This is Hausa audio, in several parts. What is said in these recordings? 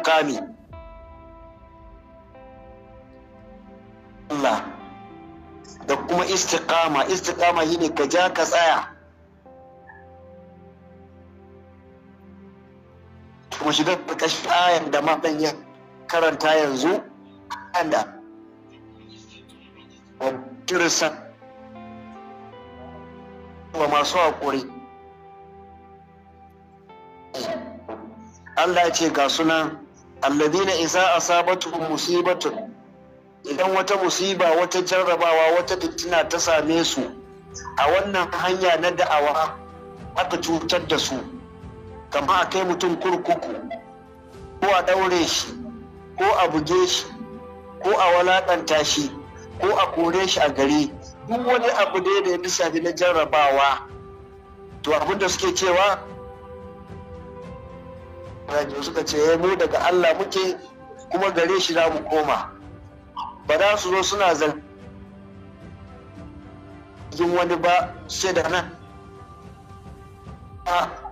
mukami Allah da kuma istiqama shine ka ja ka tsaya. Kuma shiga ƙarƙashin ayan da maɗan ya karanta yanzu anda wa kirsa wa masu haƙuri. Allah ya ce ga sunan alladhina idza asabatuhum musibatun, idan wata musiba, wata jarrabawa, wata fitina ta same su a wannan hanya na da'awa, aka cutar da su, kama a kai mutum kurkuku ko a ɗaure shi ko a buge shi ko a walaƙanta shi ko a kore shi a gari, duk wani abu da ya shafi na jarrabawa, to abinda suke cewa suka ce mu daga Allah muke kuma gare shi za mu koma. Ba za su zo suna zargin wani ba sai da nan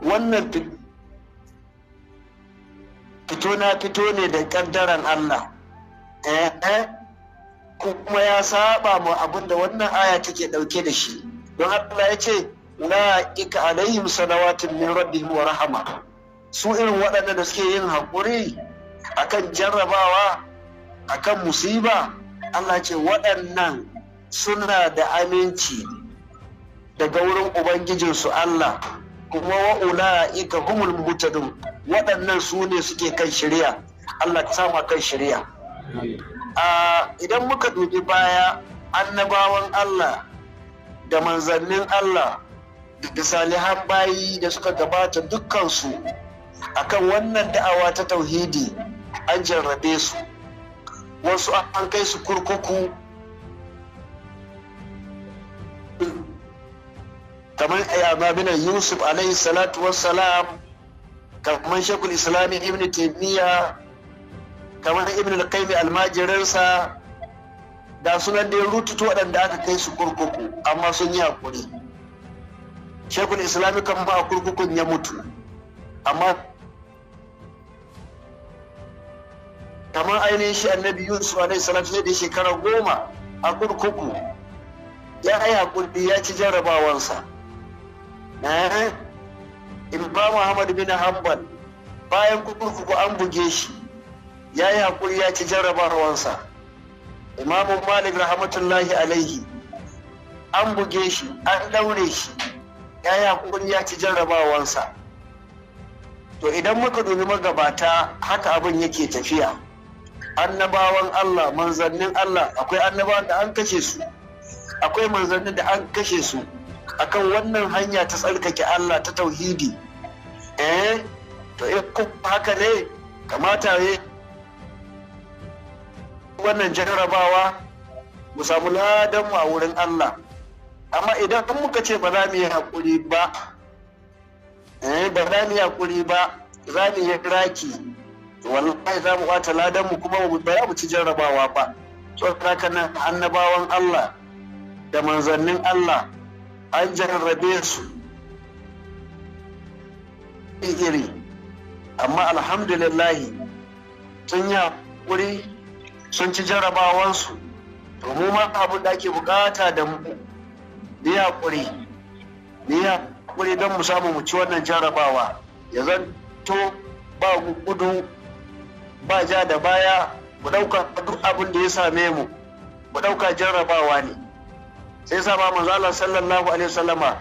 wannan fito na fito ne da kaddaran Allah, kuma ya saba mu abinda wannan aya take dauke da shi. Don Allah ya ce ulaika alaihim salawatun min rabbihim wa rahama, su irin waɗanda da suke yin haƙuri akan jarrabawa, akan musiba, Allah ce waɗannan suna da aminci daga wurin Ubangijinsu Allah, kuma wa'ula'ika humul muhtadun, waɗannan su ne suke kan shari'a. Allah ta sama kan shari'a. Idan muka dubi baya, annabawan Allah da manzannin Allah da salihan bayi da suka gabata dukkansu akan wannan da'awa ta tauhidi an jarrabe su, wasu an kai su kurkuku kamar ayyamabinan Yusuf alaihi salatu wassalam, kamar shekul islami ibn taimiyya, kamar ibn al-qayyim almajirinsa, da sunan da rututu waɗanda aka kai su kurkuku amma sun yi hakuri. Shekul islami kan ba a kurkukun ya mutu, amma kamar ainihin shi annabi Yusuf alaihi salatu sai da shekara 10 a kurkuku ya yi hakuri, ya ci jarrabawansa. Imam Muhammad bin Hanbal bayan kurkuku an buge shi, ya yi hakuri, ya ci jarrabawansa. Imam Malik rahmatullahi alaihi an buge shi, an daure shi, ya yi hakuri, ya ci jarrabawansa. To idan muka dubi magabata haka abin yake tafiya. Annabawan Allah, manzannin Allah, akwai annabawan da an kashe su, akwai manzannin da an kashe su akan wannan hanya ta tsarkake Allah ta tauhidi. To in haka ne kamata ne wannan jarrabawa mu samu ladan mu a wurin Allah. Amma idan muka ce ba za mu yi haƙuri ba, ba za mu yi haƙuri ba, za mu yi raki, wallahi za mu ɓata ladan mu kuma ba za mu ci jarrabawa ba. So haka nan annabawan Allah da manzannin Allah an jarrabe su iri, amma alhamdulillahi sun yi haƙuri, sun ci jarrabawansu. To mu ma abin da ake bukata da mu ni haƙuri don mu samu mu ci wannan jarrabawa, ya zanto ba gudu ba ja da baya, mu ɗauka duk abin da ya same mu ɗauka jarrabawa ne. Sai sa ba manzo Allah sallallahu alaihi wasallama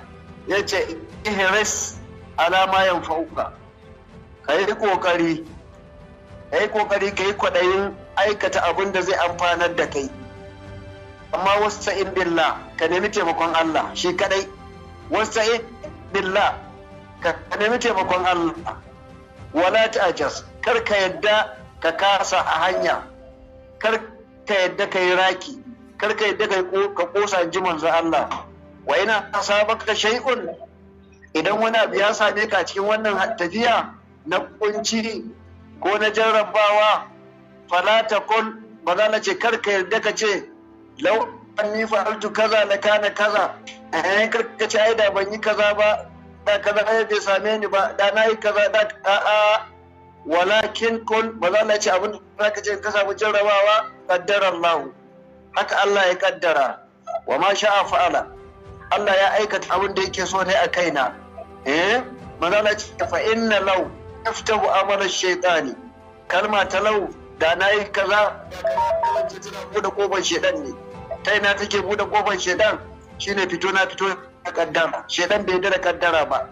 yace ihris ala ma yanfa'uka, kai kokari kai kwadayin aikata abin da zai amfanar da kai, amma wasta'in billah, ka nemi taimakon Allah shi kadai. Wasta'in billah, ka nemi taimakon Allah. Wala ta'jas, kar ka yadda ka kasa a hanya, kar ka yadda ka yi raki, kar ka yadda ka kosa ji manzo Allah. Wa ina asabaka shay'un, idan wani abu ya same ka cikin wannan tafiya na kunci ko na jarrabawa, fala taqul, ba za na ce kar ka yadda ka ce lau anni fa'altu kaza la kana kaza, kar ka ce ai da ban yi kaza ba, da kaza ai bai same ni ba, da na yi kaza da a'a. walakin kun ba za ce abin da ka ce ka samu jarrabawa qaddara Allah, haka Allah ya kaddara, wa ma sha'a fa'ala, Allah ya aikata abin da yake so ne a kaina. Manzala ce fa inna law yaftahu amala shaytani, kalma ta law da nayi kaza tana bude kofar shedan ne. Ta ina take bude kofar shedan? Shine fito na fito da kaddara. Shedan bai da kaddara ba.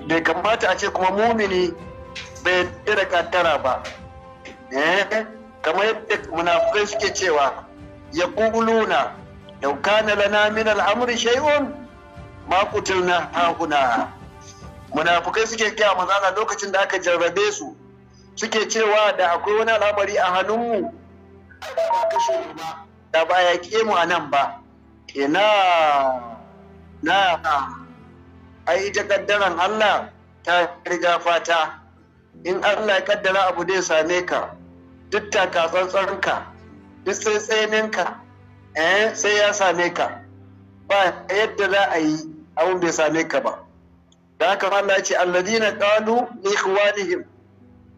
Bai kamata a ce kuma mumini bai da kaddara ba. Kamar yadda munafukai suke cewa yaquluna law kana lana min al-amri shay'un ma qutilna hahuna. Munafukai suke kiya manzala lokacin da aka jarrabe su, suke cewa da akwai wani al'amari a hannunmu ba kashe mu ba, da ba yaƙe mu a nan ba. Ai ita kaddaran Allah ta riga fata. In Allah ya kaddara abu zai same ka, duk takatsantsarinka, duk tsaitsayeninka, sai ya same ka. Ba yadda za a yi abin bai same ka ba. Da haka Allah ya ce alladina qalu li ikhwanihim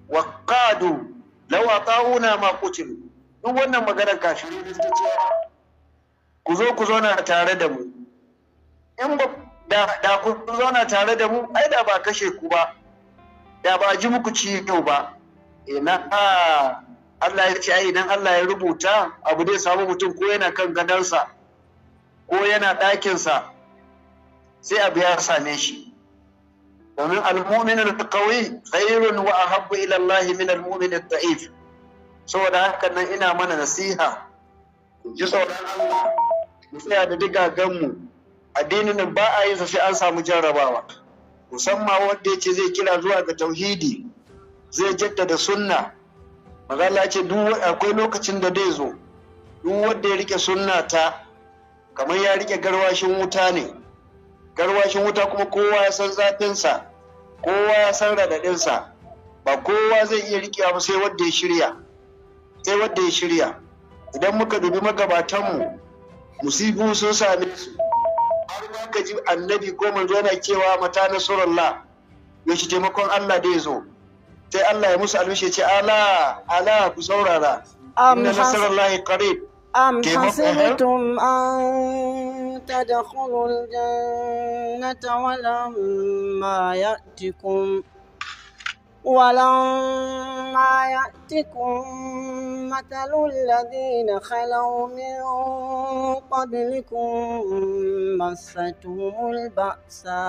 wa qadu law ata'una ma qutilu. Duk wannan maganar kafiri ne suke cewa ku zo na tare da mu. In ba da ku zo na tare da mu, ai da ba kashe ku ba, da ba ji muku ciwo ba. Allah ya ce ai idan Allah ya rubuta abu zai samu mutum ko yana kan gadansa ko yana ɗakinsa, sai abu ya same shi. domin al-mu'min al-qawi khairun wa ahabbu ila Allah min al-mu'min al-da'if. Saboda haka nan ina mana nasiha, ji tsoron Allah, mu tsaya da digagan mu. Addinin nan ba a yin sa sai an samu jarrabawa, musamman wanda yace zai kira zuwa ga tauhidi, zai jaddada sunna. Maza Allah ce akwai lokacin da zai zo, duk wanda ya rike sunna ta kamar ya rike garwashin wuta ne. Garwashin wuta kuma kowa ya san zafinsa, kowa ya san raɗaɗinsa, ba kowa zai iya rikewa ba sai wanda ya shirya. Sai wanda ya shirya. Idan muka dubi magabatanmu, musibu sun same su, har ma ka ji annabi ko manzo yana cewa mata nasrullah, yaushe taimakon Allah da ya zo. Sai Allah ya musu almishi ce ala ku saurara, inna nasrullahi qarib. أم حسبتم أن تدخلوا الجنة ولما يأتكم مثل الذين خلوا من قبلكم مستهم البأساء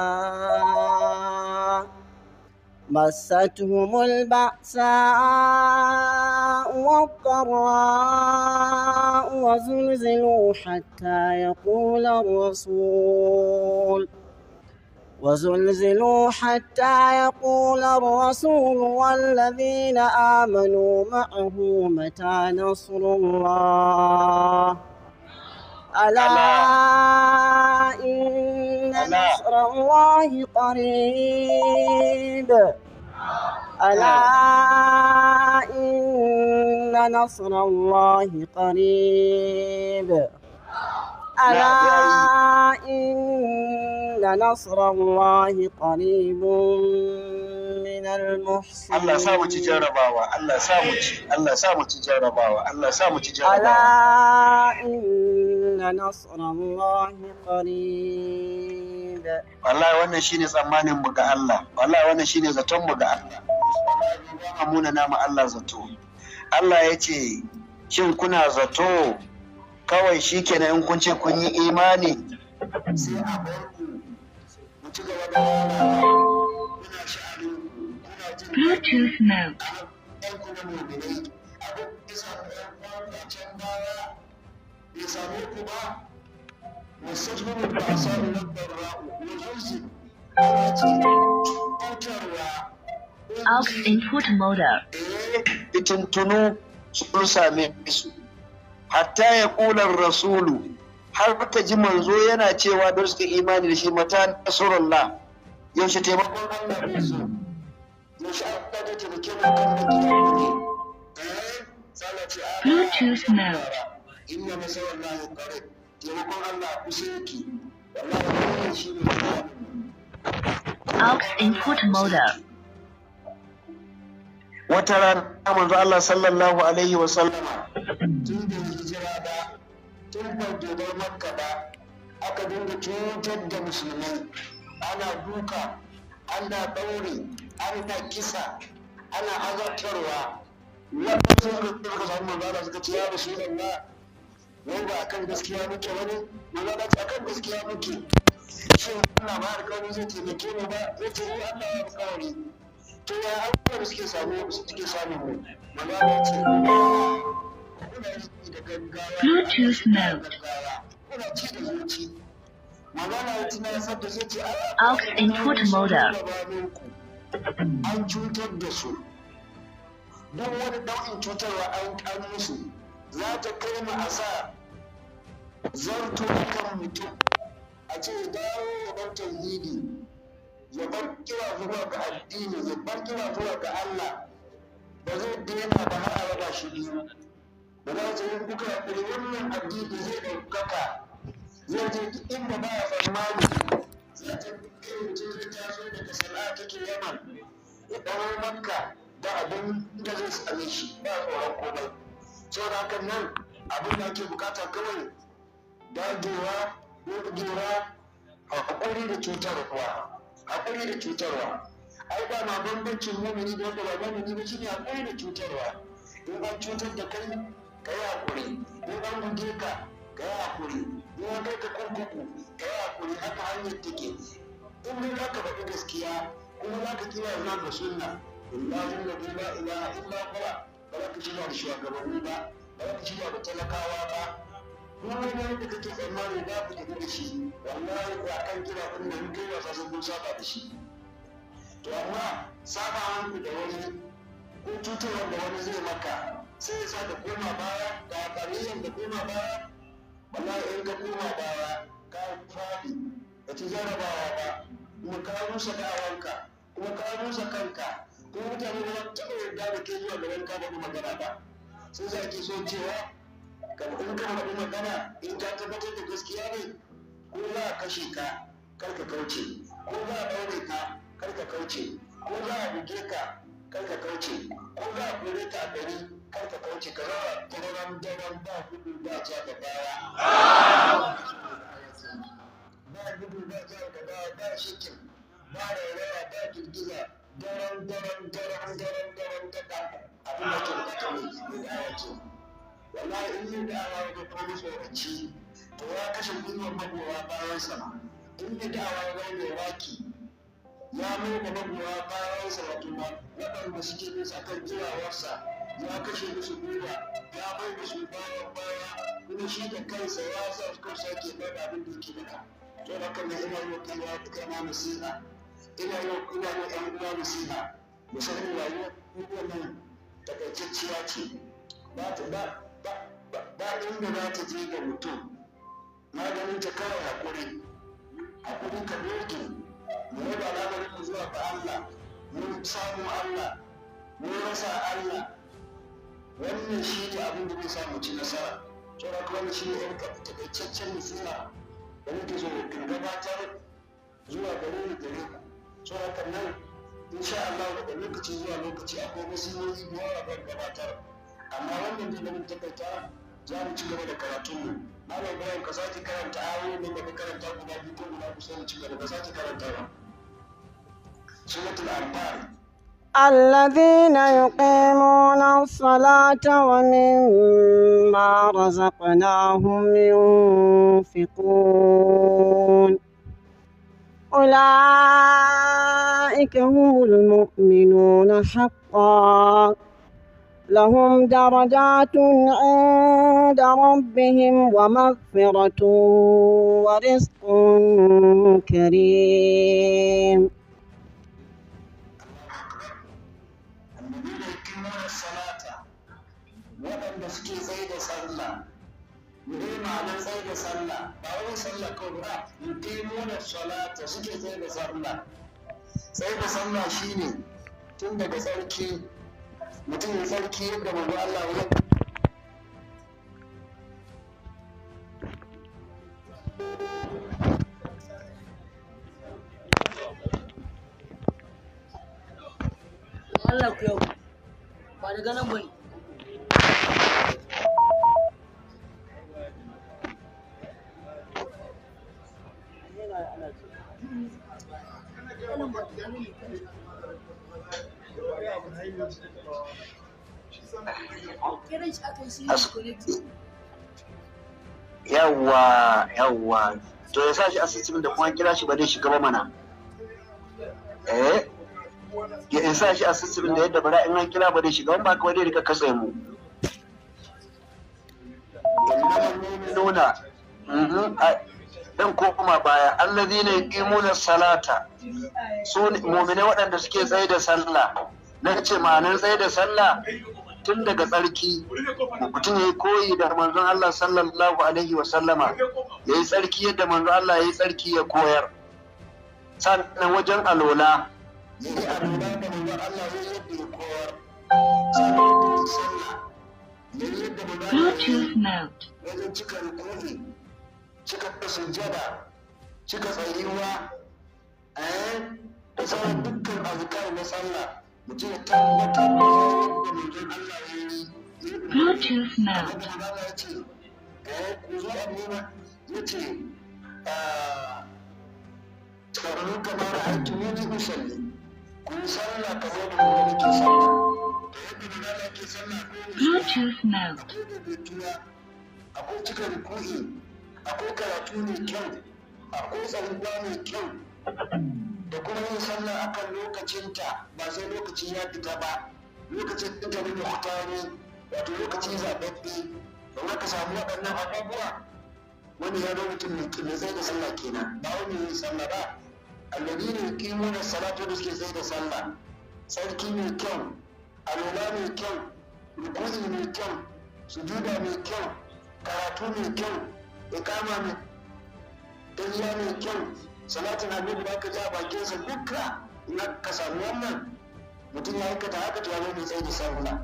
والضراء وزلزلوا حتى يقول الرسول والذين آمنوا معه متى نصر الله ألا إن نصر الله قريب ألا إن نصر الله قريب ألا إن نصر الله قريب من المحسنين. Allah sa mu ci jarabawa, Allah sa mu ci jarabawa. ألا إن نصر الله قريب. Wallahi wannan shine tsammanin mu ga Allah, wallahi wannan shine zaton mu ga Allah. Amuna na mu Allah zato. Allah ya ce shin kuna zato kawai shikenan in kun ce kun yi imani sai a bar ku mu ci gaba da kuna sha'anin Bluetooth mode. Aux input mode. Fitintunu sun same su, hatta ya ƙular rasulu, har ka ji manzo yana cewa don suka imani da shi mata nasarullah, yaushe taimakon Allah ne zo, yaushe Allah da taimake mu kan Bluetooth mode. inna nasarallahi qarib, taimakon Allah kusa yake, wallahi shi ne Aux input mode. wata rana manzo Allah sallallahu alaihi wa sallama tun da hijira ba, tun da bai Makka ba, aka dinga cutar da musulmai, ana duka, ana ɗaure, ana kisa, ana azabtarwa. Lokacin da suka samu manzo Allah suka ce ya Rasulullah, wai ba akan gaskiya muke wani? Manzo Allah ce akan gaskiya muke. Shin Allah ba alƙawari zai taimake mu ba? Zai ce Allah ya alƙawari. To ya abubuwa da suke samu mu? Manzo Allah ce kuna yi da gaggawa. Bluetooth mode. Kuna ci da zuci. Manzo Allah ya tunasar da zai ce Aux input mode. an cutar da su. Duk wani nau'in cutarwa an musu, za ta kai mu a sa zarto kan mutum, a ce dawo ya bar tauhidi, ya bar kira zuwa ga addini, ya bar kira zuwa ga Allah, ba zai daina ba har a raba shi biyu. Da za ta yi kuka hakuri wannan addini zai ɗaukaka, zai je duk inda ba ya tsammani, za ta kai mutum zai taso daga sana'a take Yaman, ya ɗauro Makka da abin da zai same shi ba tsoron komai. Saboda hakan nan abin da ake bukata kawai dagewa, gogewa, haƙuri da cutarwa. Ai ba ma bambancin mumini da wanda ba mumini ba shine haƙuri da cutarwa. In an cutar da kai, ka yi haƙuri. In an buge ka, ka yi haƙuri. In an kai ka kurkuku, ka yi haƙuri. Haka hanyar take. In dai za ka faɗi gaskiya, kuma za ka kira zuwa ga sunna. Wallahi la ilaha illa huwa, ba za ka shirya da shugabanni ba, ba za ka shirya da talakawa ba. Kuma wani da kake tsammani za ku tafi da shi, wallahi ba kan kira ɗin nan kai wasa sun kun saba da shi. To amma saba hanku da wani ko cutarwar da wani zai maka sai ya sa ka koma baya, da ƙariyan da koma baya. Wallahi in ka koma baya ka faɗi, ba ci jarabawa ba, kuma ka rusa da'awanka, kuma ka rusa kanka, kuma mutane ba za taɓa yarda da ke zuwa gaban ka faɗi magana ba. Sai za ki so cewa in ka faɗi magana, in ka tabbatar da gaskiya ne, ko za a kashe ka kar ka kauce, ko za a ɗaure ka kar ka kauce, ko za a buge ka kar ka kauce, ko za a kore ka a gari kar ka kauce, ka zama daren ba gudu ba ja da baya. Ba gudu ba ja da baya, ba shikin, ba rairawa, ba girgiza, daren ta abin da ke bukata ne da ya ce. Wallahi in yi da'awa ya ga kuma tsoranci, to ya kashe gwiwar magoya bayan sama. In yi da'awa ya ga mai raki, ya mai da magoya bayan sa wato waɗanda suke bin sa kan jirawarsa, ya kashe musu gwiwa, ya bai da su baya, kuma shi da kansa ya sa su kansa ke bada abin da yake bada. To da kan ina yi wa kana nasiha, ina yi ƴan uwa nasiha, musamman rayuwar wannan takaitacciya ce, ba inda za ta je ga mutum, maganin ta kawai haƙuri ka doge, mu yi da lamarin mu zuwa ga Allah, mun samu Allah, mun rasa Allah. Wannan shi ne abin da zai sa mu ci nasara. Saboda kuma shi ne ƴan takaitaccen nasiha da muke so in gabatar zuwa gare ni gare ku. Saboda nan insha Allah daga lokaci zuwa lokaci akwai nasihohi da yawa ban gabatar, amma wannan da mun takaita za mu ci gaba da karatunmu. Malam Ibrahim ka sake karanta ayoyin da ka karanta guda biyu ko guda uku sai mu ci gaba, ka sake karantawa. Suratul Anfal. الذين يقيمون الصلاة ومما رزقناهم ينفقون أولئك هم المؤمنون حقا لهم درجات عند ربهم ومغفرة ورزق كريم. waɗanda suke tsaye da sallah, me ma'anar tsaye da sallah? Ba wani sallah kawai ba, yuqimuna salata, suke tsaye da sallah. Tsaye da sallah shine tun daga tsarki, mutum ya tsarki yadda manzo Allah ya Allah ku yau daga nan bane. Yawwa to ya sa shi a system da kuma kira shi ba zai shiga ba mana ya sa shi a system da yadda bara in an kira ba zai shiga ba kawai dai rika katse mu nuna dan ko kuma baya allazina yuqimuna salata su mu'mine waɗanda suke tsaye da sallah na ce ma'anar tsaye da sallah tun daga tsarki mutum ya yi koyi da manzon Allah sallallahu alaihi wa sallama ya yi tsarki yadda manzon Allah ya yi tsarki ya koyar sannan wajen alola ya yi alola da manzon Allah ya yadda ya koyar sannan sallah ya yi yadda manzon Allah wajen cika rukuni cika sujjada cika tsayuwa da sauran dukkan azkar na sallah mutum ya tabbatar da yadda manzon Allah ya yi Bluetooth mode. ku zo a nuna ya ce tsaron kamar aiki wani musalli ku yi sallah kamar da wani ke sallah da yadda manzon Allah ke sallah Bluetooth mode. akwai rubutuwa akwai cika ruku'i akwai karatu mai kyau akwai tsayuwa mai kyau da kuma yin sallah akan lokacinta ba sai lokaci ya fita ba lokacin da ne muhtari wato lokaci zaɓaɓɓe don haka samu waɗannan abubuwa wani ya zo mutum mai tsaye da sallah kenan ba wani yin sallah ba alladhina yuqimuna salata da suke tsaye da sallah sarki mai kyau alola mai kyau ruku'i mai kyau sujuda mai kyau karatu mai kyau iqama mai tahiya mai kyau salatin annabi da aka ja bakinsa duka in ka samu wannan mutum ya aikata haka to ya mai tsaye da sallah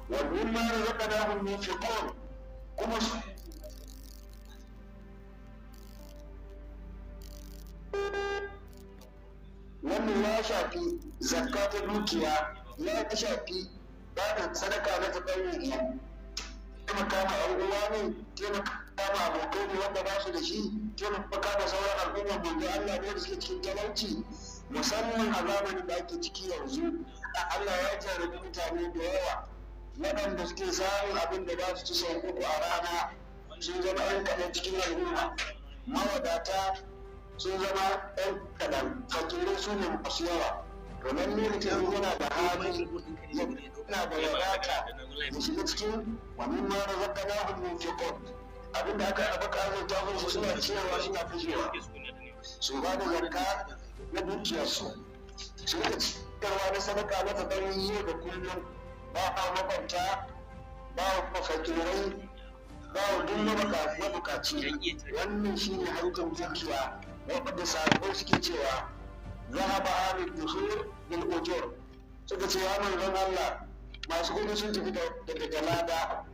wa mimma razaqnahum yunfiqun kuma wannan ya shafi zakka ta dukiya ya shafi bada sadaka na taɓarri taimaka ma ɗan uwa ne taimaka ma abokai ne wanda ba su da shi taimaka da sauran al'ummar manzo Allah ne da suke cikin talauci musamman a zamanin da ake ciki yanzu Allah ya jarabi mutane da yawa waɗanda suke samun abin da za su ci sau uku a rana sun zama ɗan kaɗan cikin al'umma mawadata sun zama ɗan kaɗan fakirai su ne masu yawa to nan ne mutum yana da hali yana da wadata da shiga cikin wani ma da zaka na hannun fikon abinda aka abaka azurta musu suna ciyarwa suna fushewa su ba da zakka na dukiyarsu su rika ciyarwa na sadaka na tabarin yau da kullum ba a makwabta ba a fakirai ba a duk mabukaci wannan shi ne harkar dukiya wadda sahabbai suke cewa zahaba ahlul dusur bil ujur suka ce ya manzon Allah masu gudu sun tafi da lada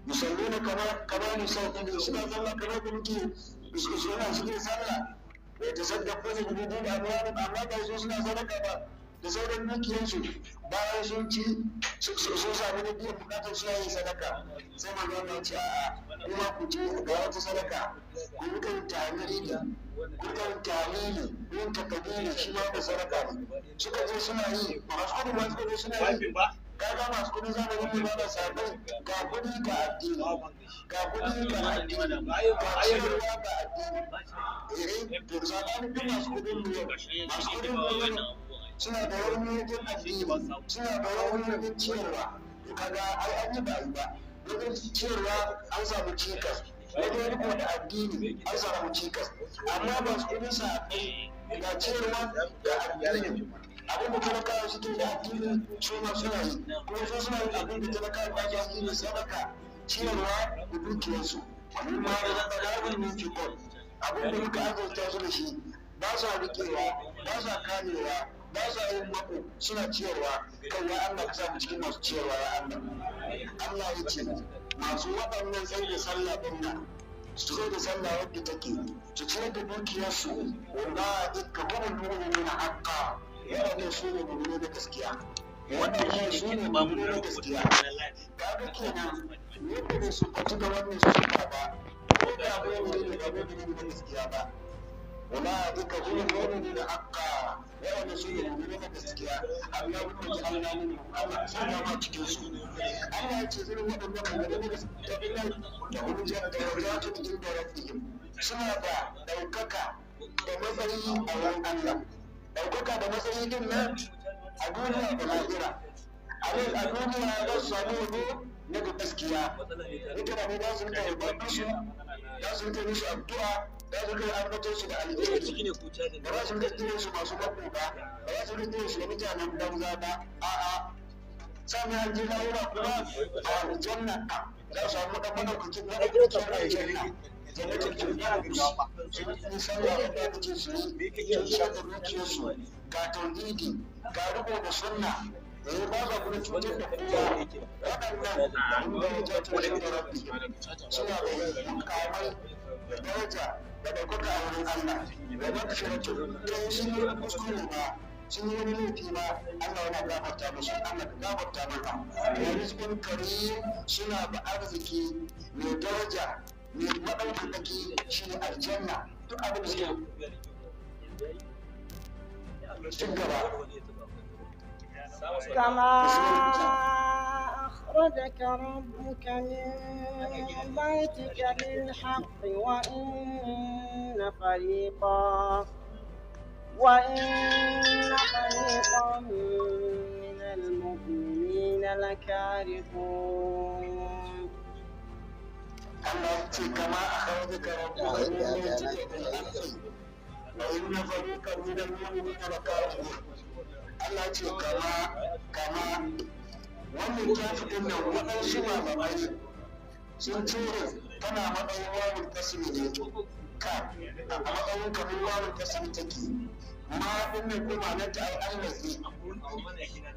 musalluna kamar musallin suna sallah kamar da muke suna cikin sallah bai ta saddafa ne gudu da amwani amma ba su suna sadaka ba da sauran dukiyarsu bayan sun ci sun sami na biyan bukatar su yayin sadaka sai manzon Allah ce a'a kuma ku ce ga wata sadaka ku yi kan tamiri kukan talili yin takabiri shi ma da sadaka ne suka je suna yi masu kudi suna yi kaga masu kudi zamanin da ba sabai ga kudi ga addini ga kudi ga addini ga ciyarwa ga addini to zamanin duk masu kudin mu yau masu kudin mu yau suna da wani wajen addini suna da wani wajen ciyarwa kaga ai an yi ba yi ba wajen ciyarwa an samu cikas wajen riko da addini an samu cikas amma ba su kudin sa ga ciyarwa da addini abin da talakawa suke da addini su ma suna yi kuma su suna yin abin da talakawa ba ke addini sadaka ciyarwa da dukiyarsu amma da zaka da min fikon abin da muka azurta su da shi ba sa rikewa ba sa kamewa ba sa yin mako suna ciyarwa kan ya Allah ka sa mu cikin masu ciyarwa ya Allah Allah ya ce masu waɗannan sai da sallah ɗin nan su zo da sallah wadda take su ciyar da dukiyarsu wanda ika kuma nuna nuna haƙƙa waɗannan su ne mummune da gaskiya wannan shi ne ba mu da gaskiya kaga kenan yadda ne su fatu da wannan sunna ba ko da bai ne da bai ne da gaskiya ba wala duka kuma ne da hakka wanda su ne da gaskiya Allah kuma ji Allah ne Allah sai ya ma cikin su Allah ya ce zai wadannan da gaskiya da hujja da wajatu cikin da rabbihim suna da daukaka da matsayi a wurin Allah daukaka da matsayi din nan a duniya da lahira a duniya za su samu wani na da gaskiya mutane za su rika yabon su za su rika musu addu'a za su rika ambaton su da alheri ba za su rika kiran su masu mako ba ba za su rika kiran su da mutanen banza ba a'a sannan an ji lahira kuma a aljanna za su samu ɗan madaukakin na ɗaukakin aljanna jannatin firdaus sun sallah da ɗaukakin su sun shaɗa dukiyarsu ga tauhidi ga riko da sunna ba za ku cutar da kowa waɗannan da ya jata da rabbi suna da mukamai da daraja da ɗaukaka a wurin Allah da ba ka shiratu don sun yi kuskure ba sun yi wani laifi ba Allah yana gafarta musu Allah ka gafarta maka da rizqun karim suna da arziki mai daraja mai maɗaukaki shi ne aljanna duk abin da suke cin gaba كما أخرجك ربك من بيتك بالحق وإن فريقا من المؤمنين لكارهون كما أخرجك ربك من بيتك بالحق وإن فريقا من المؤمنين لكارهون Allah ce kama wannan kafin nan waɗansu malamai sun ture tana matsayin wawun tasiri ne ka a matsayin kamar wawun tasiri take ma ɗin nan kuma na ta al'allazi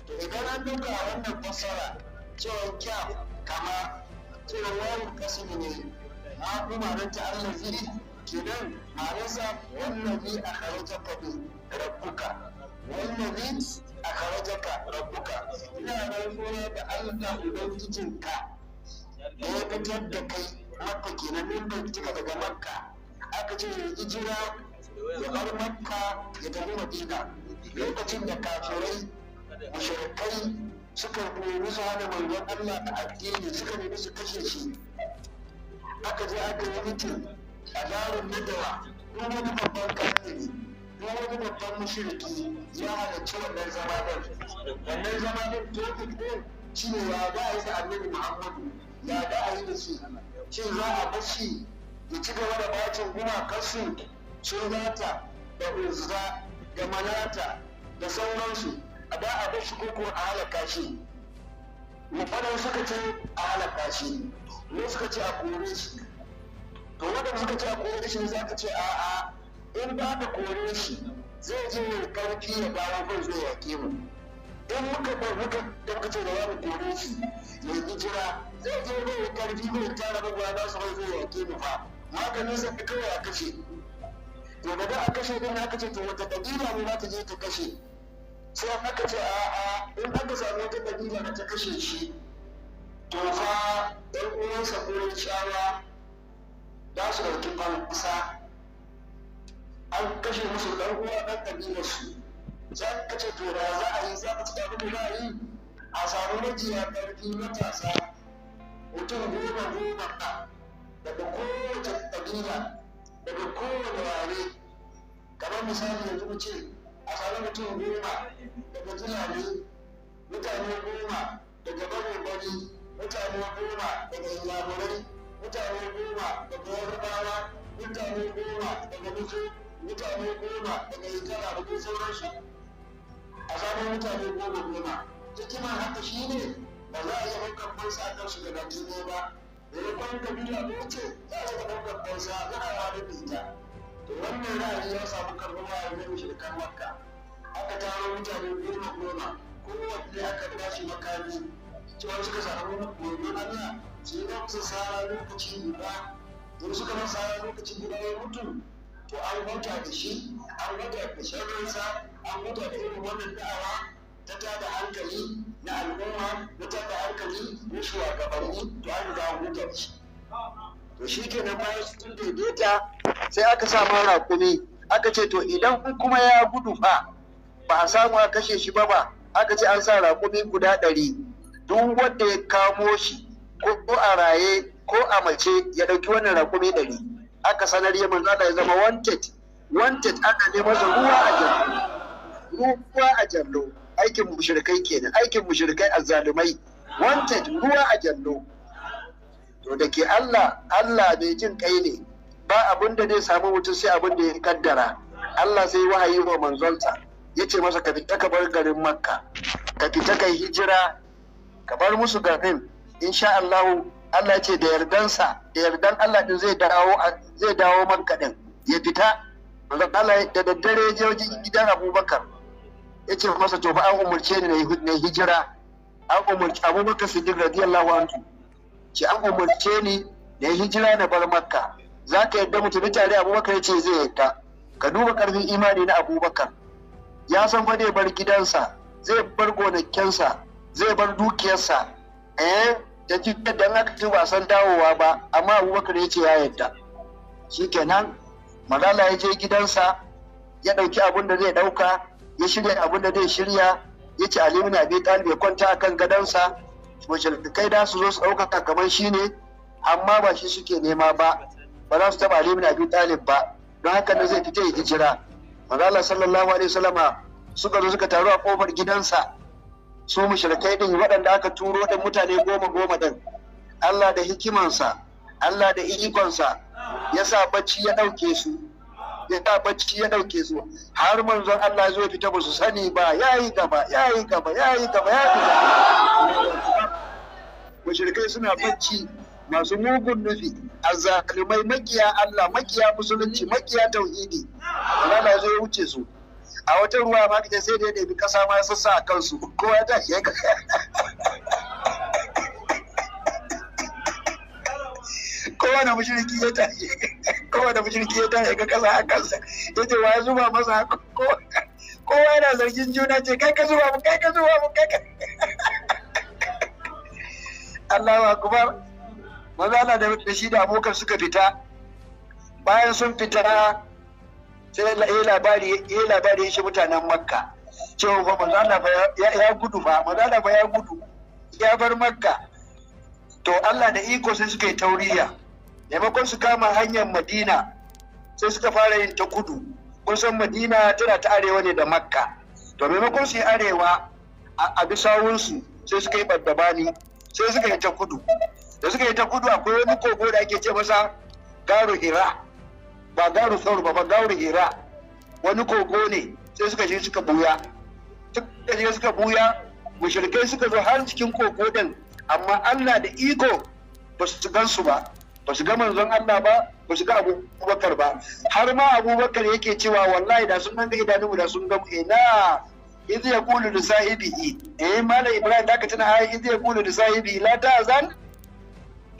to idan an duka wannan fassara cewa kya kama cewa wawun tasiri ne ma kuma na ta allazi kenan ma'anarsa wannan ne a harajar faɗi rabbuka والذي أخرجك ربك إلى رسولة الله ubangijinka da ya fitar da kai makka kenan min bincika daga makka aka ce ya hijira ya bar makka ya tafi madina lokacin da kafirai mushrikai suka nemi su hana manzon Allah da addini suka nemi su kashe shi aka je aka yi mitin a darun nadawa kuma wani babban kafiri wani babban mushriki ya halarci wannan zama ɗin wannan zama ɗin topic ɗin shi ne ya za a yi da annabi muhammadu ya za a yi da shi shin za a bar shi ya ci gaba da bacin gumakarsu sun zata da uzza da manata da sauransu a da a bar shi koko a halaka shi mufadan suka ce a halaka shi ne suka ce a kore shi to wadanda suka ce a kore shi za ka ce a'a in ba ka kore shi zai je yin karfi ya dawo kai zai yake mu in muka bar muka ce da wani kore shi ya hijira zai je yin karfi mai tara magwa za su zai yake mu fa maganin sa ka kawai a kashe to da a kashe din aka ce to wata kabila ne za ta je ta kashe sai aka ce a'a in aka samu wata kabila da ta kashe shi to fa ɗan uwansa gurin shawa za su ɗauki fansa an kashe musu ɗan uwa ɗan ƙabilar su za ka ce to da za a yi za ka ci abin da za a yi a samu majiya ƙarfi matasa mutum goma daga kowace ƙabila daga kowane yare kamar misali yanzu mu ce a samu mutum 10 daga fulani mutane 10 daga bari mutane 10 daga inyamurai mutane 10 daga yarbawa mutane 10 daga nufi mutane 10 daga ikara da kuma sauransu a samun mutane 10 hikima haka shi ne ba za a yi ɗaukar fansa a kansu da baki ne ba da ya kwan kabila ko ce za a yi ɗaukar fansa yana yawa da ita to wannan ra'ayi ya samu karɓuwa a yanzu shi da kan makka aka taro mutane 10 kowanne aka ba shi makami cewa suka samu domin Allah su yi masa sara lokaci guda don suka masa sara lokaci guda ya mutu to an huta da shi an huta da sharrinsa an huta da irin wannan da'awa ta tada hankali na al'umma, na tada hankali na shugabanni, to an riga an huta shi. To shi kenan bayan sun daidaita sai aka sa mara raƙumi, aka ce to idan kuma ya gudu fa ba a samu a kashe shi ba, aka ce an sa raƙumi guda 100, duk wanda ya kamo shi ko a raye ko a mace ya ɗauki wannan raƙumi 100. Aka sanar ya manzo Allah ya zama wanted aka ne masa ruwa a jallo, aikin mushrikai kenan, aikin mushrikai azzalumai, wanted ruwa a jallo. To da ke Allah mai jin kai ne, ba abin da zai samu mutum sai abin da ya kaddara. Allah sai wahayi wa manzonsa ya ce masa ka fita ka bar garin Makka, ka fita ka hijira ka bar musu garin, insha Allah ce da yardan Allah din zai dawo Makka din ya fita. Manzon Allah da daddare ya je gidan Abubakar ya ce masa to fa an umurce ni na hijira, an umurci Abubakar Siddiq radiyallahu anhu ce an umurce ni na hijira na bar Makka, za ka yadda mutum tare? Abubakar ya ce zai yadda. Ka duba karfin imani na Abubakar, ya san fa zai bar gidansa, zai bar gonakinsa, zai bar dukiyarsa, da jikin da aka ci ba san dawowa ba, amma Abubakar ya ce ya yadda. Shikenan Malala ya je gidansa, ya ɗauki abin da zai ɗauka, ya shirya abin da zai shirya, ya ce Ali ibn Abi Talib ya kwanta akan gadonsa, mushrikai da su zo su ɗaukaka kamar shi ne, amma ba shi suke nema ba za su taɓa Ali ibn Abi Talib ba, don haka ne zai fita ya hijira. Malala sallallahu alaihi wasallama suka zo suka taru a kofar gidansa, su mushrikai din waɗanda aka turo ɗin mutane 10 ɗin. Allah da hikimansa, Allah da ikonsa ya sa bacci ya ɗauke su, har manzon Allah zo fita ba su sani ba, yayi gaba mushrikai suna bacci, masu mugun nufi, azzalumai, makiya Allah, makiya musulunci, makiya tauhidi. Allah zo ya wuce su. A wata ruwa ma kace sai da ya ɗebi ƙasa ma ya sassa a kansu, kowa ya tashi ya kowane mushriki ya tashi ga ƙasa a kansa, ya ce wa ya zuba masa, kowa yana zargin juna, ce kai ka zuba mu. Allahu akbar. Manzo Allah da shi da abokan suka fita. Bayan sun fita sai labari ya shi mutanen Makka cewa fa manzo Allah ya gudu fa, manzo Allah ya gudu ya bar Makka. To Allah da iko sai suka yi tauriya, maimakon su kama hanyar Madina sai suka fara yin ta kudu. Kun san Madina tana ta arewa ne da Makka, to maimakon su yi arewa a bisawunsu sai suka yi baddabani, sai suka yi ta kudu. Da suka yi ta kudu akwai wani kogo da ake ce masa Garu Hira, ba Garu Saur ba, Garu Hira, wani kogo ne. Sai suka je suka buya, mushrikai suka zo har cikin kogo din, amma Allah da iko ba su gansu ba su ga manzon Allah ba su ga Abubakar ba. Har ma Abubakar yake cewa wallahi da sun ga idanunmu da sun ga mu. Ina idh yaqulu li sahibihi, Malam Ibrahim da ka tana ayi idh yaqulu li sahibihi la ta'zan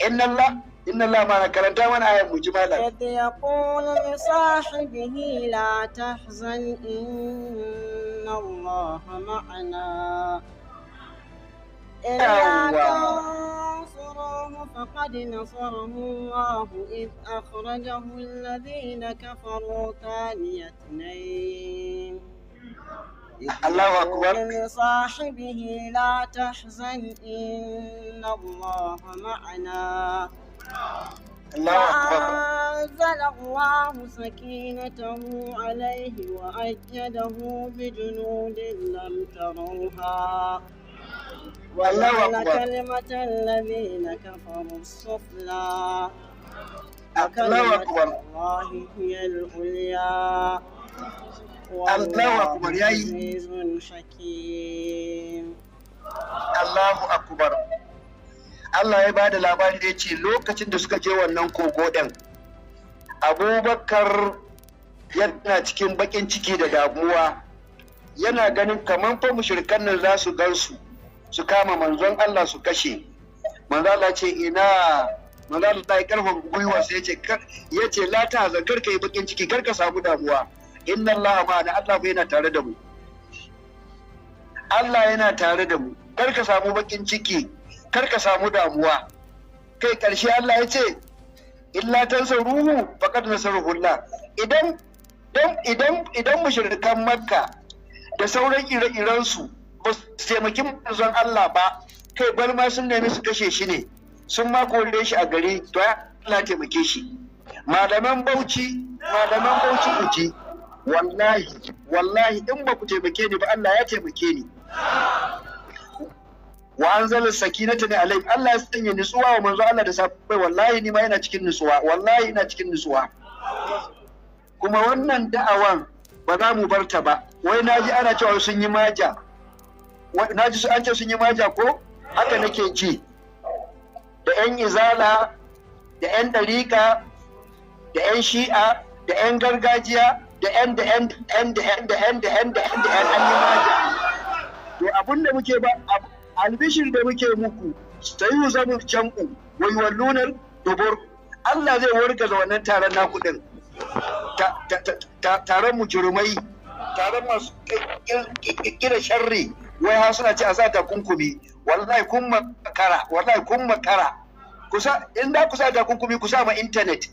inna Allah ma karanta mana ayan mu ji malam. idh yaqulu li sahibihi la tahzan inna Allah ma'ana إلا تنصروه فقد نصره الله إذ أخرجه الذين كفروا ثاني اثنين الله أكبر. لصاحبه لا تحزن إن الله معنا فأنزل الله سكينته عليه وأيده بجنود لم تروها وجعل كلمة الذين كفروا السفلى وكلمة الله هي العليا والله عزيز حكيم. Allahu akbar. Allah ya bada labari da ya ce lokacin da suka je wannan kogo ɗin, Abubakar yana cikin bakin ciki da damuwa, yana ganin kamar fa mushrikan nan za su gansu su kama manzon Allah su kashe. Manzon Allah ce ina, manzon Allah ya karfafa gwiwa sai ya ce la ta zakar kai bakin ciki, kar ka samu damuwa, inna Allah ma'ana, Allah bai yana tare da mu. Allah yana tare da mu, kar ka samu bakin ciki, kar ka samu damuwa. Kai ƙarshe Allah ya ce illa tansuruhu faqad nasarullah. Idan mushrikan Makka da sauran ire-irensu ba su taimaki manzon Allah ba, kai bar ma sun nemi su kashe shi ne, sun ma kore shi a gari, to ya Allah taimake shi. Malaman Bauchi ku ji, wallahi in ba ku taimake ni ba Allah ya taimake ni. Wa anzala sakinata ne alai, Allah ya sanya nutsuwa wa manzo Allah da sabai, wallahi ni ma ina cikin nutsuwa, wallahi ina cikin nutsuwa. Kuma wannan da'awan ba za mu bar ta ba. Wai naji ana cewa sun yi maja, naji an ce sun yi maja ko haka nake ji, da 'yan izala da 'yan ɗariƙa da 'yan shi'a da 'yan gargajiya da 'yan an yi maja. To abin da muke ba albishir da muke muku, sai yu zamu jam'u wai wallunar dubur, Allah zai wargaza wannan taron naku din, taron mujrimai, taron masu kira sharri, wai ha suna ce a sa takunkumi. Wallahi kun makara, kusa in da ku sa takunkumi ku sa ma internet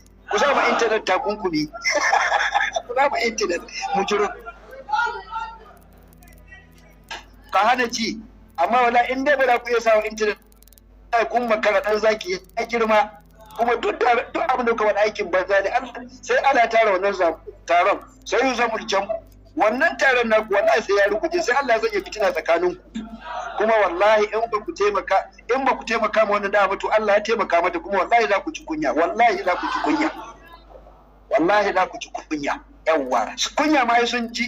takunkumi. Ku sa ma internet mujrim ka hana ji, amma wala in dai ba za ku iya sa wa internet kun makara, dan zaki ya girma. Kuma duk abin da kuma aikin banza ne, sai ana tara wannan taron, sai yu zamu jam wannan taron naku wallahi sai ya rukuje, sai Allah zai yi fitina tsakaninku. Kuma wallahi in ba ku taimaka ma wannan dama, to Allah ya taimaka mata, kuma wallahi za ku ci kunya, wallahi za ku ci kunya. Yawwa kunya ma sun ji,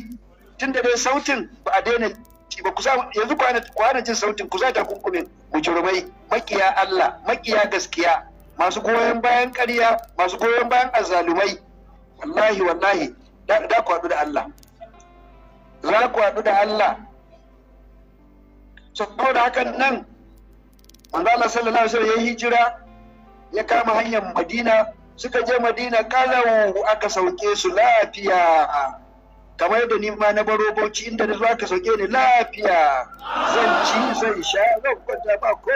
tunda dai sautin ba a daina ba, ku sa yanzu ku hana jin sautin, ku sa takunkumin mujrimai, makiya Allah, makiya gaskiya, masu goyon bayan ƙarya, masu goyon bayan azzalumai. Wallahi da ku haɗu da Allah, za ku haɗu da Allah. Saboda hakan nan manzo Allah sallallahu alaihi wasallam ya hijira, ya kama hanyar Madina. Suka je Madina, kalau aka sauke su lafiya, kamar yadda ni ma na baro Bauchi, inda na zo aka sauke ni lafiya, zan ci zan sha zan kwanta ba ko.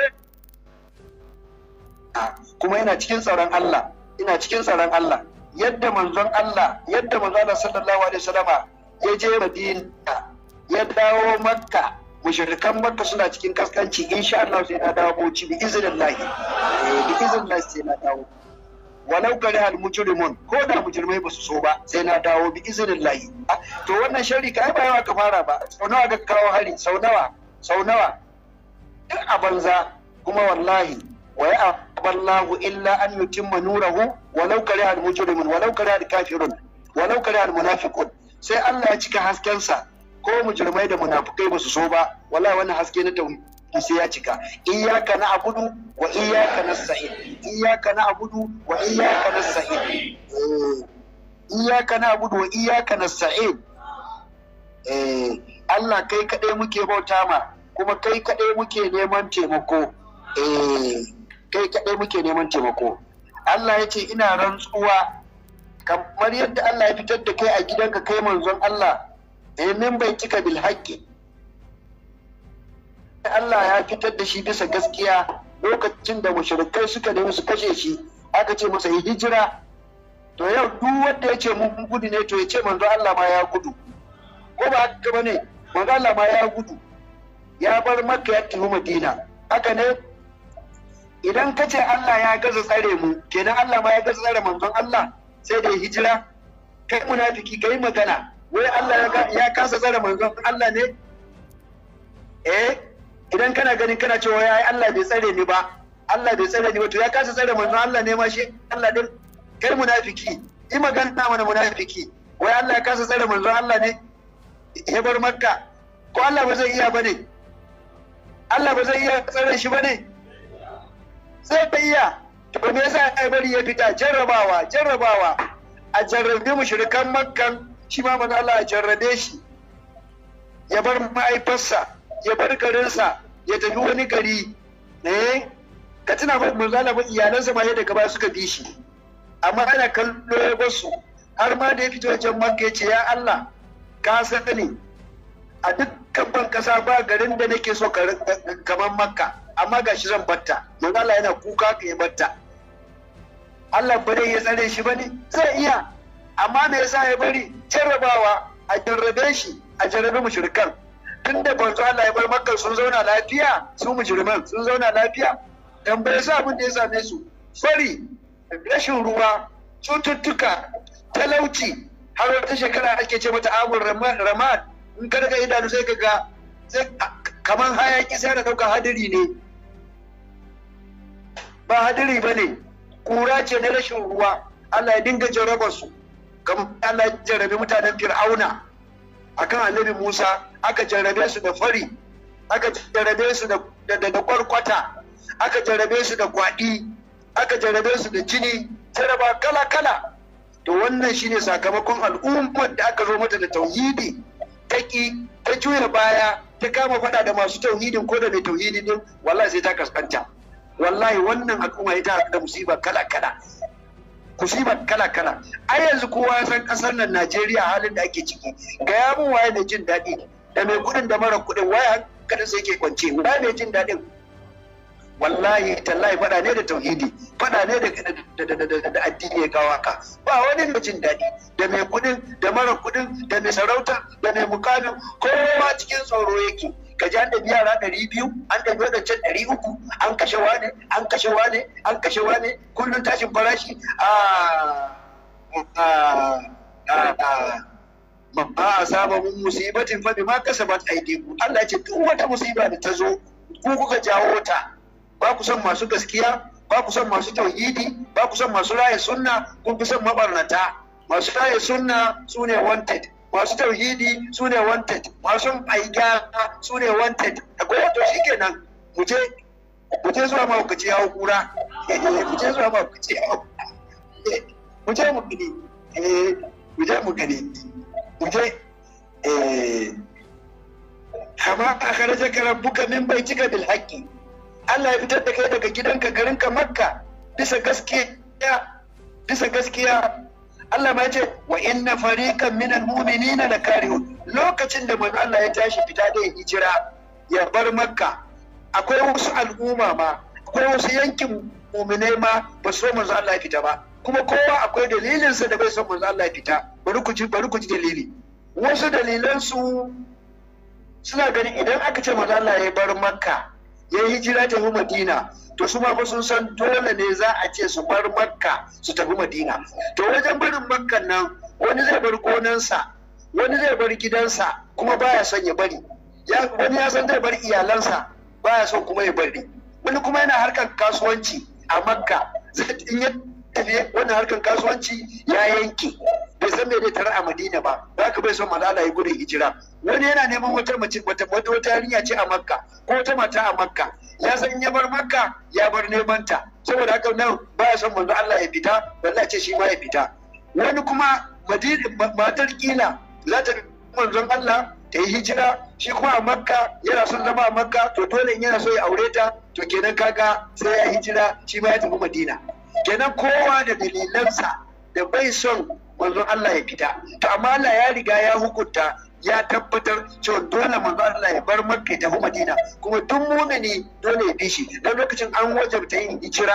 Kuma ina cikin tsaron Allah, yadda manzon Allah sallallahu alaihi wasallama ya je Madina ya dawo Makka, mushrikan Makka suna cikin kaskanci, insha Allah sai na dawo Bauchi bi iznillahi, sai na dawo. Walau kare al mujrimun, ko da mujrimai ba su so ba, sai na dawo bi iznillahi. To wannan sharri kai ba yawa ka fara ba, sau nawa ga kawo hari, sau nawa duk a banza. Kuma wallahi wa ya aballahu illa an yutimma nurahu walau kare al mujrimun walau kare al kafirun walau kare al munafiqun. Sai Allah ya cika haskensa, ko mujrimai da munafikai ba su so ba, wallahi wannan haske na tauhid sai ya cika. Iyyaka na'budu wa iyyaka nasta'in, iyyaka na'budu wa iyyaka nasta'in, iyyaka na'budu wa iyyaka nasta'in. Allah kai kadai muke bauta ma, kuma kai kadai muke neman taimako, kai kadai muke neman taimako. Allah ya ce ina rantsuwa, kamar yadda Allah ya fitar da kai a gidanka kai manzon Allah, min bai cika bil haqqi, Allah ya fitar da shi bisa gaskiya. Lokacin da mushrikai suka nemi su kashe shi, aka ce masa yi hijira. To yau duk wanda ya ce mun gudu ne, to ya ce manzo Allah ma ya gudu, ko ba haka bane? Manzo Allah ma ya gudu, ya bar Makka ya tafi Madina. Haka ne, idan ka ce Allah ya gaza tsare mu, kenan Allah ma ya gaza tsare manzon Allah, sai da ya hijira. Kai munafiki, kai magana wai Allah ya kasa tsare manzon Allah ne? Idan kana ganin kana cewa ya Allah bai tsare ni ba, to ya kasa tsare manzon Allah ne ma shi Allah din? Kai munafiki, yi magana mana munafiki, wai Allah ya kasa tsare manzon Allah ne ya bar Makka? Ko Allah ba zai iya bane? Allah ba zai iya tsare shi bane? Sai bai iya. To me yasa ya bari ya fita? Jarrabawa a jarrabe mushrikan Makkan, shi ma manzon Allah ya jarrabe shi, ya bar ma'aifarsa, ya bar garinsa, ya tafi wani gari. Ka tuna ba manzo Allah ba, iyalansa ma yadda gaba suka bi shi, amma ana kallo ya basu. Har ma da ya fito wajen Makka ya ce ya Allah ka sani a duk dukkan ban kasa ba garin da nake so kamar Makka, amma gashi zan batta. Manzo Allah yana kuka ka ya batta. Allah ba dai ya tsare shi bane? Zai iya, amma me yasa ya bari? Jarrabawa, a jarrabe shi, a jarrabe mushrikan. Tunda manzo Allah ya bar Makka sun zauna lafiya, su mujriman sun zauna lafiya. Dan bai sa abin da ya same su. Fari, rashin ruwa, cututtuka, talauci, har wata shekara ake ce mata amur ramad. In ka daga idanu sai ka ga kamar hayaki sai da ɗauka hadiri ne. Ba hadiri ba ne, kura ce na rashin ruwa. Allah ya dinga jarraba su, kamar Allah ya jarrabe mutanen Fir'auna akan Annabi Musa, aka jarrabe su da fari, aka jarrabe su da kwarkwata, aka jarrabe su da kwaɗi, aka jarrabe su da jini, jarraba kala-kala. To wannan shine sakamakon al'ummar da aka zo mata da tauhidi, ta juya baya, ta kama faɗa da masu tauhidin ko da mai tauhidi din, wallahi sai ta kaskanta. Wallahi wannan al'umma ita da musiba kala-kala. Musiba kala-kala. A yanzu kowa ya san ƙasar nan Najeriya halin da ake ciki. Ga ya mun waye mai jin daɗi, da mai kuɗin da mara kuɗin, waye hankalin sai ke kwance, waye mai jin daɗin. Wallahi tallahi faɗa ne da tauhidi, faɗa ne da addini ya kawo haka. Ba wani mai jin daɗi, da mai kuɗin da mara kuɗin, da mai sarauta da mai mukamin, kowa cikin tsoro yake. Ka ji an ɗabi yara 200, an ɗabi wadancan 300, an kashe wane, an kashe wane, an kashe wane, kullum tashin farashi a sababin musibatin fa bima kasabat aydikum. Allah ya ce duk wata musiba da ta zo ku kuka jawo ta. Ba ku son masu gaskiya, ba ku son masu tauhidi, ba ku son masu raye sunna, kun fi son mabarnata. Masu raye sunna su ne wanted, masu tauhidi su ne wanted, masu aiga su ne wanted. Akwai wato shi kenan, mu je zuwa mahaukaci yawo kura, mu je zuwa mahaukaci yawo, mu je mu gani, mu je mu gani, mu je kama a kharaja ka rabbuka min baitika bil haqqi. Allah ya fitar da kai daga gidanka garinka Makka bisa gaskiya. Allah ma ce wa inna fariqan minal mu'minina lakarihun. Lokacin da manzo Allah ya tashi fita da hijira ya bar Makka, akwai wasu al'umma ma, akwai wasu yankin mu'minai ma ba so manzo Allah ya fita ba. Kuma kowa akwai dalilinsa da bai son manzo Allah ya fita. Bari ku ji dalili. Wasu dalilan su suna ganin idan aka ce manzo Allah ya bar Makka, ya yi hijira ta tafi Madina, to su ma sun san dole ne za a ce su bar Makka su tafi Madina. To wajen barin Makkan nan, wani zai bar gonansa, wani zai bar gidansa, kuma baya son ya bari. Wani ya san zai bar iyalansa, baya son kuma ya bari. Wani kuma yana harkar kasuwanci a Makka, in ya tafi wannan harkar kasuwanci ya yanke, bai san me zai tara a Madina ba, za ka bai son malala ya gudun hijira. Wani yana neman wata mace, wata yarinya ce a Makka, ko wata mata a Makka, ya san in ya bar Makka ya bar neman ta, saboda haka nan baya son manzo Allah ya fita, wallahi ce shi ma ya fita. Wani kuma matar kila za ta manzon Allah ta yi hijira, shi kuma a Makka yana son zama a Makka, to dole in yana so ya aure ta, to kenan kaga sai ya hijira shi ma ya tafi Madina. Kenan kowa da dalilansa da bai son manzon Allah ya fita. To amma Allah ya riga ya hukunta, ya tabbatar cewa dole manzo Allah ya bar Makka ya tafi Madina, kuma duk mu'mini dole ya bi shi. Dan lokacin an wajabta yin hijira,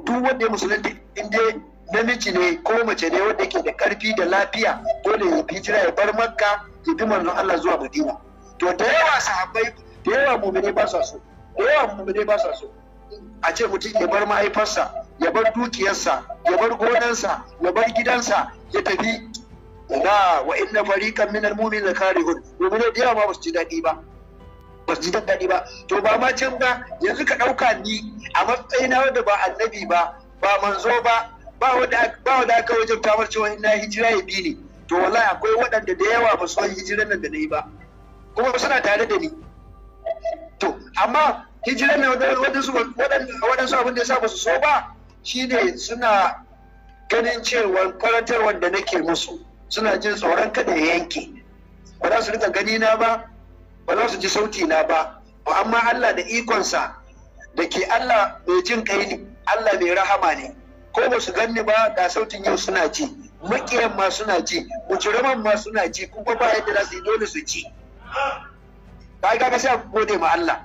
duk wanda ya musulunta in dai namiji ne ko mace ne wanda yake da karfi da lafiya, dole ya hijira ya bar Makka ya bi manzo Allah zuwa Madina. To da yawa sahabbai, da yawa mu'mini ba sa so, a ce mutum ya bar mahaifarsa, ya bar dukiyarsa, ya bar gonansa, ya bar gidansa, ya tafi. Na wa inna fariqan minal mu'minina karihun. Mu'minai da yawa ma basu ji daɗi ba. To ba ma can ba, yanzu ka ɗauka ni a matsayina wanda ba annabi ba, ba manzo ba wanda aka wajen kamar cewa ina hijira ya bi ni. To wallahi akwai waɗanda da yawa ba su yi hijiran nan da na yi ba, kuma suna tare da ni. To amma hijiran nan waɗansu abin da ya sa ba su so ba, shine suna ganin cewa karantarwar da nake musu, suna jin tsoron kada ya yanke, ba za su rika gani na ba za su ji sauti na ba. Amma Allah da ikonsa da ke Allah mai jin kai ne, Allah mai rahama ne, ko ba su ganni ba ga sautin yau suna ji. makiyan ma suna ji, mujriman ma suna ji, kuma ba yadda za su yi dole su ci. Ka sai gode ma Allah.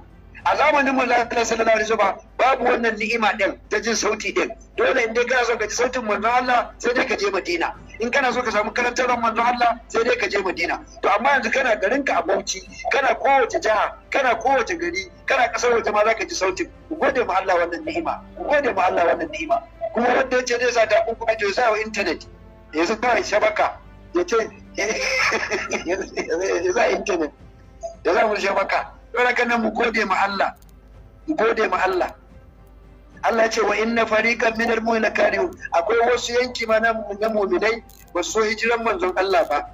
A zamanin manzo Allah sallallahu alaihi wasallam babu wannan ni'ima din ta jin sauti din. Dole in dai kana so ka ji sautin manzo Allah sai dai ka je Madina. In kana so ka samu karantarwar manzo Allah sai dai ka je Madina. To amma yanzu kana garinka a Bauchi, kana kowace jiha, kana kowace gari, kana kasar waje ma zaka ji sautin. Ku gode ma Allah wannan ni'ima. Ku gode ma Allah wannan ni'ima. Kuma wanda ya ce zai sa ta kuma ya sa wa internet. Ya sa shabaka. Ya ce ya sa internet. Ya za mu shabaka. Dole kana mu gode ma Allah. Mu gode ma Allah. Allah ce wa inna fariqan minal mu'minina karihun, akwai wasu yanki ma na mu'minai ba su so hijiran manzon Allah ba,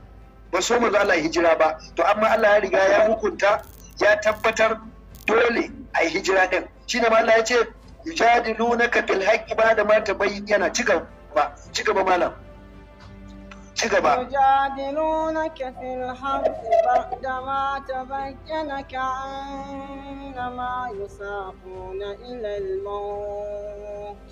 ba so manzon Allah hijira ba, to amma Allah ya riga ya hukunta, ya tabbatar dole a yi hijira din. Shine ma Allah ya ce yujadilunaka bil haqqi ba'da ma tabayyana. Ci gaba malam. يجادلونك في الحق بعدما تبين كأنما يساقون إلى الموت.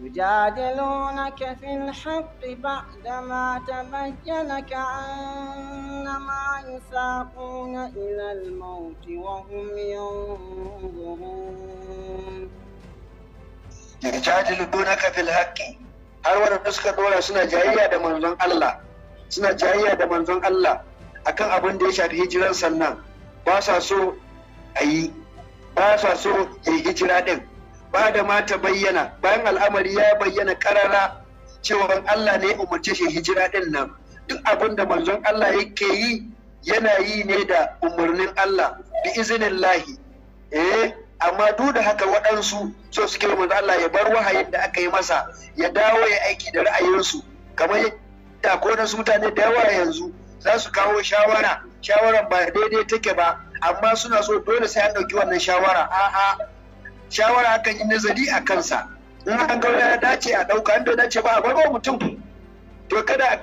يجادلونك في الحق بعدما تبين كأنما يساقون إلى الموت وهم ينظرون. يجادلونك في الحق har wanda suka dora suna jayayya da manzon Allah, suna jayayya da manzon Allah akan abin da ya shafi hijiran sannan ba sa so a yi, ba sa so ya yi hijira din. Ba da ma ta bayyana, bayan al'amari ya bayyana karara cewa Allah ne ya umarce shi hijira din nan, duk abin da manzon Allah yake yi yana yi ne da umarnin Allah bi iznillahi. Amma duk da haka waɗansu so suke manzo Allah ya bar wahayin da aka yi masa ya dawo ya aiki da ra'ayinsu, kamar yadda ko na mutane da yawa yanzu za su kawo shawaran ba daidai take ba, amma suna so dole sai an ɗauki wannan shawara. A'a, shawara akan yi nazari a kansa, in an ga ya dace a ɗauka, in bai dace ba a bar mutum. To kada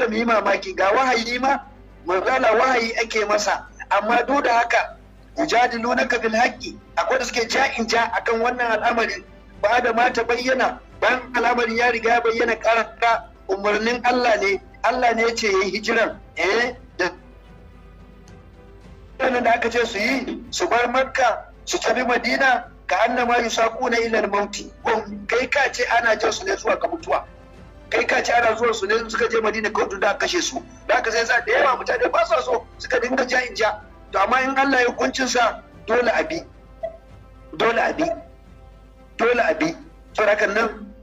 mu yi mamaki, ga wahayi ma manzo Allah wahayi ake masa, amma duk da haka yujadilunaka bil haqqi, akwai da suke ja'in ja akan wannan al'amari ba da ma ta bayyana, bayan al'amarin ya riga ya bayyana karanta umarnin Allah ne, Allah ne ya ce yayi hijiran. Da da aka ce su yi, su bar Makka su tafi Madina, ka annama yusaquna ila al-mauti, kai ka ce ana jan su ne zuwa ga mutuwa, kai ka ce ana zuwa su ne suka je Madina kawai da kashe su. Da aka sai sa da yawa mutane ba sa so, suka dinga ja'in ja. To amma in Allah ya hukuncin sa dole a bi, dole a bi. To haka nan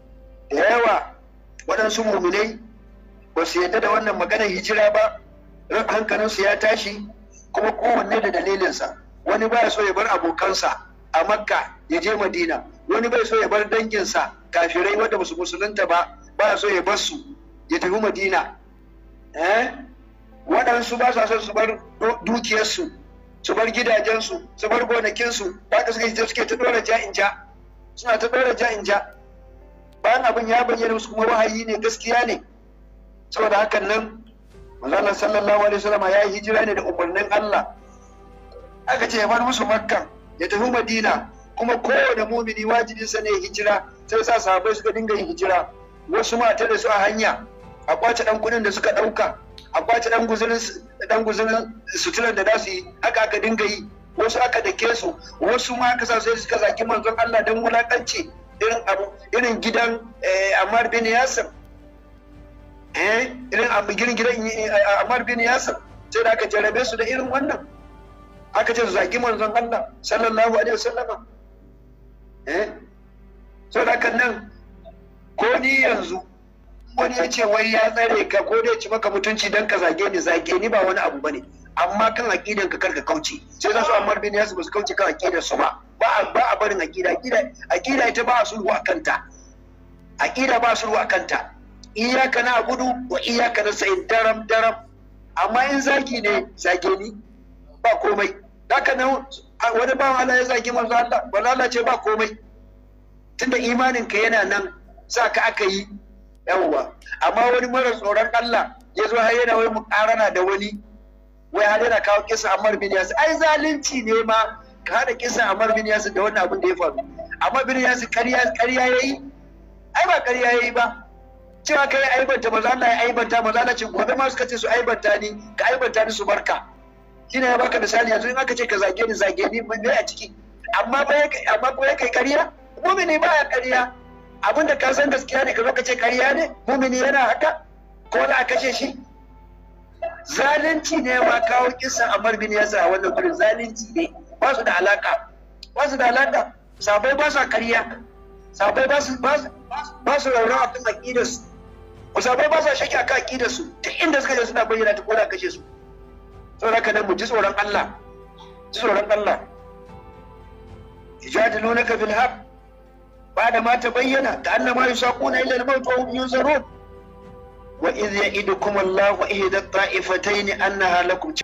da yawa waɗansu mu'minai ba su yadda da wannan maganar hijira ba, hankalinsu ya tashi, kuma kowanne da dalilinsa. Wani ba so ya bar abokansa a Makka ya je Madina, wani bai so ya bar danginsa kafirai wanda ba su musulunta ba so ya bar su ya tafi Madina. Waɗansu ba sa son su bar dukiyarsu, su bar gidajensu, su bar gonakinsu, ba ka suke ta ɗora ja'in ja, suna ta ɗora ja'in ja. Bayan abin ya bayyana musu kuma wahayi ne, gaskiya ne. Saboda hakan nan manzon sallallahu alaihi wasallam ya yi hijira ne da umarnin Allah. Aka ce ya bar musu Makka ya tafi Madina, kuma kowane mumini wajibinsa ne hijira, sai sa sahabbai suka dinga yin hijira. Wasu mata da su a hanya, a kwace ɗan kuɗin da suka ɗauka, a kwace ɗan guzurin suturar da za su yi, haka aka dinga yi. Wasu aka dake su, wasu ma aka sa sai suka zaki manzon Allah don wulakanci, irin gidan Ammar bin Yasir, irin gidan Ammar bin Yasir, sai da aka jarabe su da irin wannan, aka ce su zaki manzon Allah sallallahu alaihi wasallama. Sau da kan nan, ko ni yanzu wani ya ce wai ya tsare ka ko da ya ci maka mutunci don ka zage ni ba wani abu bane, amma kan aqidan ka karka kauce. Sai za su Ammar bin Yasir ba su kauce kan aqidar su ba a barin aqida ita ba a sulhu akan ta, aqida ba sulhu akan ta. Iyyaka na'budu wa iyyaka nasta'in, daram amma in zagi ne zage ni ba komai. Haka nan wani bawan Allah ya zagi manzo Allah, Allah ce ba komai, tunda imanin ka yana nan sa ka aka yi. Yawwa, amma wani mara tsoron Allah ya zo har yana wai muƙarana da wani, wai har yana kawo kisa Ammar bin Yasir. Ai zalunci ne ma ka hada kisa Ammar bin Yasir da wannan abin da ya faru. Ammar bin Yasir ƙarya yayi? Ai ba ƙarya yayi ba. cewa kai aibanta maza Allah ya aibanta maza Allah ce gobe ma suka ce su aibanta ni ka aibanta ni su barka shine ya baka misali yanzu in aka ce ka zage ni mun a ciki amma ba kai ƙarya mu'mini baya ƙarya abinda ka san gaskiya ne ka zo ka ce ƙarya ne mu'mini yana haka ko da aka kashe shi zalunci ne ma kawo kisan Ammar bin Yasir a wannan gurin zalunci ne ba su da alaka sabai ba su ƙarya sabai ba su raurawa kan aƙidarsu sabai ba su shaki a kan aƙidarsu duk inda suka je suna bayyana ta ko da kashe su saboda haka nan mu ji tsoron Allah yujadilunaka fil haqq ba'da ma tabayyana ka'annama yusaquna ila al-maut wa hum yunzarun wa idh ya'idukum Allahu ihda at-ta'ifatayn annaha lakum